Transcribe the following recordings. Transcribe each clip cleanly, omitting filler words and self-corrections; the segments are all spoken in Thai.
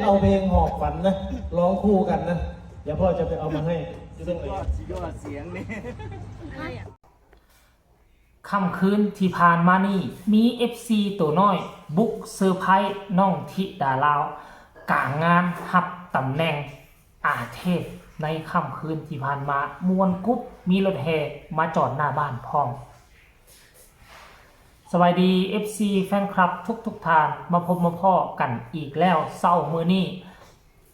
เอาเพลงหอบฝันนะร้องคู่กันนะเดี๋ยวพ่อจะไปเอามาให้สุดยอดเสียงนี่ค่ำคืนที่ผ่านมานี่มี FC ตัวน้อยบุกเซอร์ไพรส์น้องธิดาลาวกลางงานหับตำแหน่งอาเทพในค่ำคืนที่ผ่านมามวนกุ๊บมีรถแห่มาจอดหน้าบ้านพร้อมสวัสดี FC แฟนคลับทุกทานมาพบมาพ่อกันอีกแล้วเศร้ามือนี้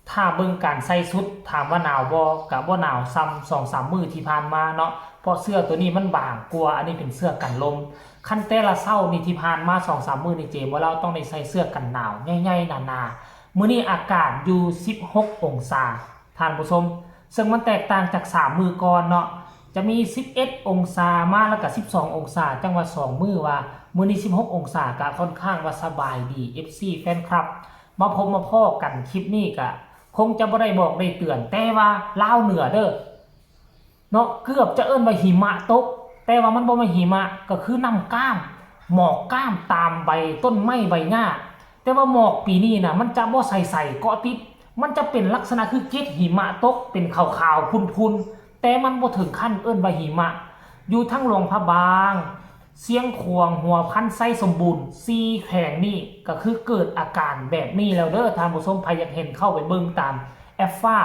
ถ้าเบิ่งการใส่ชุดถามว่าหนาวบ่กับว่าหนาวซ้ำ2-3 มื้อที่ผ่านมาเนาะเพราะเสื้อตัวนี้มันบางกลัวอันนี้เป็นเสื้อกันลมคันแต่ละเศร้านี่ที่ผ่านมา 2-3 มื้อนี่เจมว่าเราต้องได้ใส่เสื้อกันหนาวใหญ่ๆหนาๆมื้อนี้อากาศอยู่16 องศาท่านผู้ชมซึ่งมันแตกต่างจาก3 มื้อก่อนเนาะจะมี11 องศามาแล้วก็12 องศาจังว่า2 มื้อว่ามื้อนี้16 องศาก็ค่อนข้างว่าสบายดี FC แฟนคลับมาพบมาพ่อกันคลิปนี้ก็คงจะบ่ได้บอกได้เตือนแต่ว่าลาวเหนือเด้อเนาะเกือบจะเอิ้นว่าหิมะตกแต่ว่ามันบ่แม่นหิมะก็คือน้ำก้ามหมอกก้ามตามใบต้นไม้ใบหญ้าแต่ว่าหมอกปีนี้น่ะมันจะบ่ใสๆเกาะติดมันจะเป็นลักษณะคือเกล็ดหิมะตกเป็นขาวๆพุนๆแต่มันบ่ถึงขั้นเอิ้นว่าหิมะอยู่ทั้งหลวงพระบางเสียงขวงหัวพันไส้สมบูรณ์4แขวงนี่ก็คือเกิดอาการแบบนี้แล้วเด้อท่านผู้ชมใครอยากเห็นเข้าไปเบิ่งตามแอปฟ้า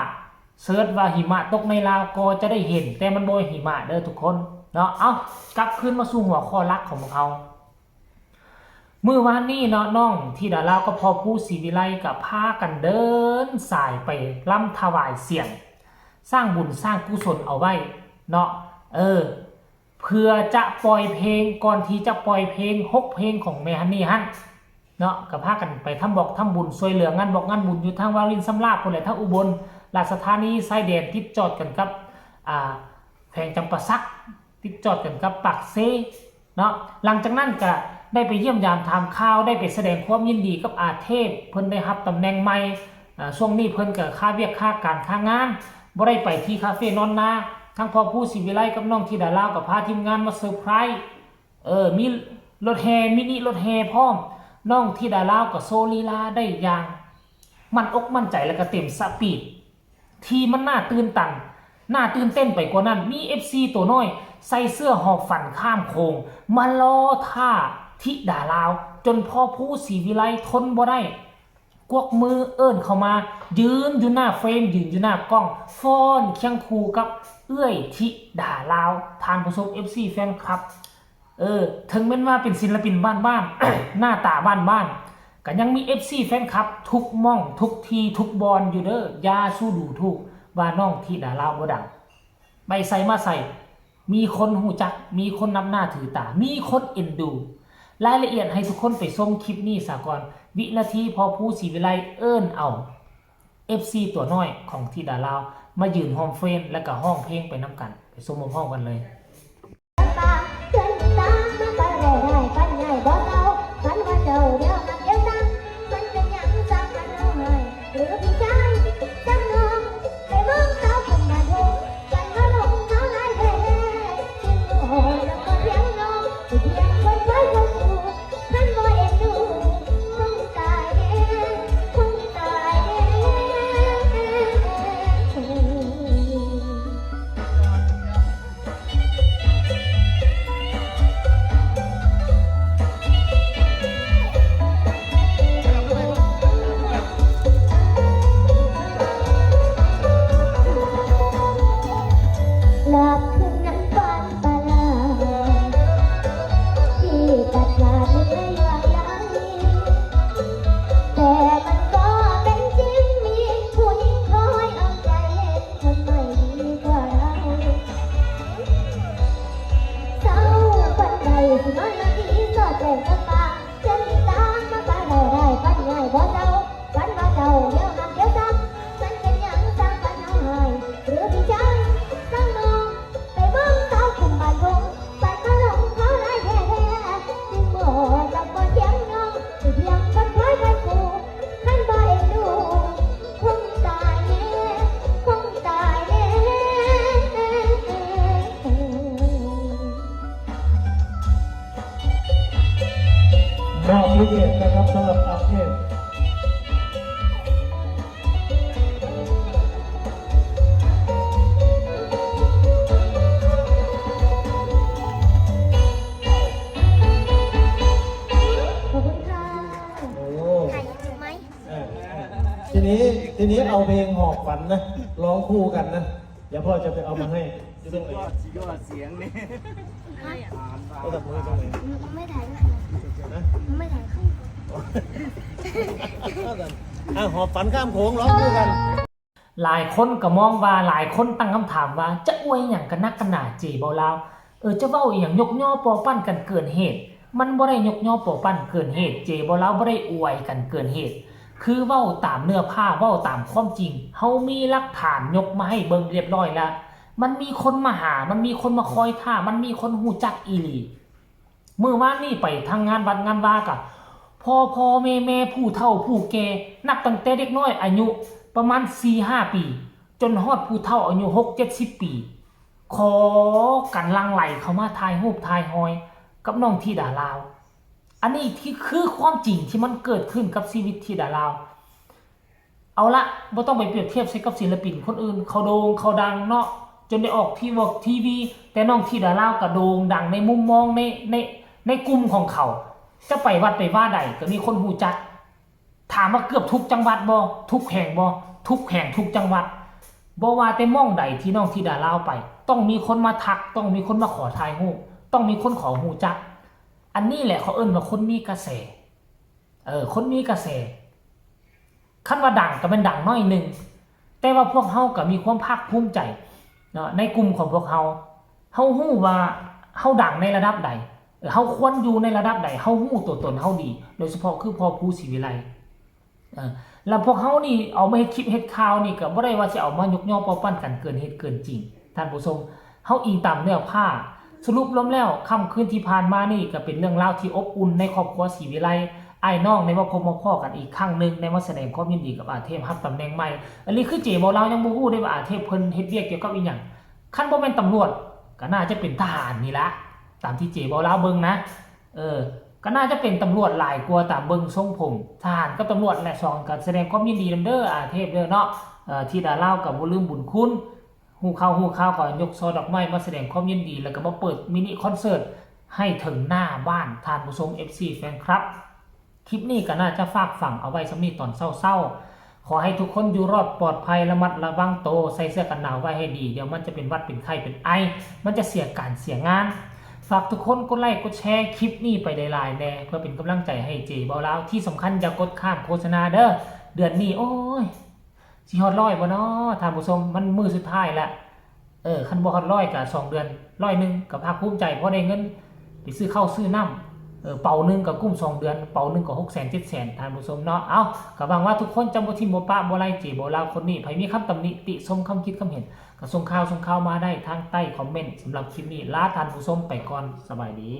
เสิร์ชว่าหิมะตกในลาวก็จะได้เห็นแต่มันบ่หิมะเด้อทุกคนเนาะเอากลับขึ้นมาสู่หัวข้อหลักของเรามื้อวานนี้เนาะน้องที่ดาลาวก็พอผู้ศรีวิไลกับพากันเดินสายไปร่ำถวายเสียงสร้างบุญสร้างกุศลเอาไว้เนาะเพื่อจะปล่อยเพลงก่อนที่จะปล่อยเพลง6 เพลงของแม่ฮันนี่ฮันเนาะก็พากันไปทำบุญช่วยเหลืองานบอกงานบุญอยู่ทางวารินสำราบพุ่นแหละทางอุบลราชธานีชายแดนติดจอดกันกับแขวงจำปาสักติดจอดกันกับปากเซเนาะหลังจากนั้นก็ได้ไปเยี่ยมยามถามข่าวได้ไปแสดงความยินดีกับอาเทพเพิ่นได้รับตำแหน่งใหม่ช่วงนี้เพิ่นก็ค่าเวียกค่าการค่างานบ่ได้ไปที่คาเฟ่นอนนาทั้งพ่อผู้ศรีวิไลกับน้องธิดาลาวกับพาทีมงานมาเซอร์ไพรส์มีรถแห่มินิรถแห่พร้อมน้องธิดาลาวกับโซลีลาได้อย่างมันอกมั่นใจแล้วก็เต็มสปีดที่มันน่าตื่นเต้นไปกว่านั้นมี FC ตัวน้อยใส่เสื้อหอบฝันข้ามโค้งมารอท่าธิดาลาวจนพ่อผู้ศรีวิไลทนบ่ได้กวกมือเอิ้นเข้ามายืนอยู่หน้าเฟรมยืนอยู่หน้ากล้องฟ้อนเคียงคู่กับเอื้อยธิดาลาวทานผู้ชม FC แฟนคลับถึงแม้ว่าเป็นศิลปินบ้านๆ หน้าตาบ้านๆก็ยังมี FC แฟนคลับทุกม่องทุกทีทุกบอลอยู่เด้อยาสู้ดูทุกว่าน้องธิดาลาวบ่ดังไปใส่มาใส่มีคนหูจักมีคนนับหน้าถือตามีคนเอ็นดูรายละเอียดให้ทุกคนไปชมคลิปนี้ซะก่อนวินาทีพอผู้ศรีวิไลเอิ้นเอา FC ตัวน้อยของธิดาลาวมายืนห้องเฟรนแล้วก็ห้องเพลงไปน้ำกันไปชมพร้อมๆกันเลย ทีนี้เอาเพลงหอบฝันนะร้องคู่กันนะเดี๋ยวพ่อจะไปเอามาให้อยู่ตรงไหน สุดยอดเสียงนี่ เอาตับมือตรงไหน มันไม่ถ่ายข้างหลัง นะ มันไม่ถ่ายข้างหลัง เอากันหอบฝันข้ามโขงร้องคู่กัน หลายคนก็มองว่าหลายคนตั้งคำถามว่าจะอวยอย่างกันนักกันหนาเจบ่ลาวจะเว้าอหย่างยกย่อปอปั้นกันเกินเหตุมันบ่ได้ยกย่อปอปั้นเกินเหตุเจบ่ลาวบ่ได้อวยกันเกินเหตุคือเว้าตามเนื้อผ้าเว้าตามความจริงเฮามีหลักฐานยกมาให้เบิ่งเรียบร้อยแล้วมันมีคนมาหามันมีคนมาคอยท่ามันมีคนฮู้จักอีหลีเมื่อวานนี้ไปทางงานวัดงานวากะพ่อแม่ผู้เฒ่าผู้แก่นับตั้งแต่เด็กน้อยอายุประมาณ 4-5 ปีจนฮอดผู้เฒ่าอายุ 6-70 ปีขอกันลังไหลเข้ามาถ่ายรูปถ่ายหอยกับน้องธิดาลาวอันนี้ที่คือความจริงที่มันเกิดขึ้นกับชีวิตธิดาลาวเอาละบ่ต้องไปเปรียบเทียบใส่กับศิลปินคนอื่นเขาโด่งเขาดังเนาะจนได้ออกทีวีแต่น้องธิดาลาวก็โด่งดังในมุมมองในกลุ่มของเขาจะไปวัดไปว่าใดก็มีคนฮู้จักถามว่าเกือบทุกจังหวัดบ่ทุกแห่งบ่ทุกแห่งทุกจังหวัดบ่ว่าแต่ม่องใดที่น้องธิดาลาวไปต้องมีคนมาทักต้องมีคนมาขอถ่ายรูปต้องมีคนขอฮู้จักอันนี้แหละเขาเอิ้นว่าคนมีกระแสคนมีกระแสคันว่าดังก็เป็นดังน้อยนึงแต่ว่าพวกเฮาก็มีความภาคภูมิใจเนาะในกลุ่มของพวกเฮาฮู้ว่าเฮาดังในระดับใดเฮาควรอยู่ในระดับใดเฮาฮู้ตัวตนเฮาดีโดยเฉพาะคือพ่อครูศรีวิไลแล้วพวกเฮานี่เอามาเฮ็ดคลิปเฮ็ดข่าวนี่ก็บ่ได้ว่าสิเอามายกย่อปอปั้นกันเกินเหตุเกินจริงท่านผู้ชมเฮาอิงตามเนื้อผ้าสรุปรวมแล้วค่ำคืนที่ผ่านมานี่ก็เป็นเรื่องราวที่อบอุ่นในครอบครัวศรีวิไลไอ้น้องในว่าพบมาพ้อกันอีกครั้งนึงในมาแสดงความยินดีกับอาเทพรับตำแหน่งใหม่อันนี้คือเจบ่เรายังบ่ฮู้ได้ว่าอาเทพเพิ่นเฮ็ดเวียกเกี่ยวกับอีหยังคันบ่แม่นตำรวจก็น่าจะเป็นทหารนี่ละตามที่เจบ่เราเบิ่งนะก็น่าจะเป็นตำรวจหลายกว่าตามเบิ่งทรงผมทหารกับตำรวจและสองกันแสดงความยินดีนำเด้ออาเทพเด้อเนาะที่ดาเล่ากับบ่ลืมบุญคุณฮู้ข่าวก็ยกซอดอกไม้มาแสดงความยินดีแล้วก็มาเปิดมินิคอนเสิร์ตให้ถึงหน้าบ้านท่านผู้ชม FC แฟนครับคลิปนี้ก็น่าจะฝากฝังเอาไว้สำนี้ตอนเศร้าๆขอให้ทุกคนอยู่รอดปลอดภัยระมัดระวังตัวใส่เสื้อกันหนาวไว้ให้ดีเดี๋ยวมันจะเป็นหวัดเป็นไข้เป็นไอมันจะเสียการเสียงานฝากทุกคนกดไลค์กดแชร์คลิปนี้ไปหลายๆแน่เพื่อเป็นกำลังใจให้เจเบาแล้วที่สำคัญอย่ากดข้ามโฆษณาเด้อเดือนนี้โอ้ยสิฮอด100บ่เนาะท่านผู้ชมมันมื้อสุดท้ายแล้วคันบ่ฮอด100ก็2เดือน100นึงก็ภาคภูมิใจเพราะได้เงินไปซื้อข้าวซื้อน้ำเป่านึงก็กุ้ม2เดือนเป่านึงก็600,000-700,000ท่านผู้ชมเนาะเอาก็หวังว่าทุกคนจำบ่ทิ่มบ่ปะบ่ไล่เจบ่ลาวคนนี้ไผมีคำตำหนิติชมคำคิดคำเห็นก็ส่งข่าวมาได้ทางใต้คอมเมนต์สำหรับคลิปนี้ลาท่านผู้ชมไปก่อนสบายดี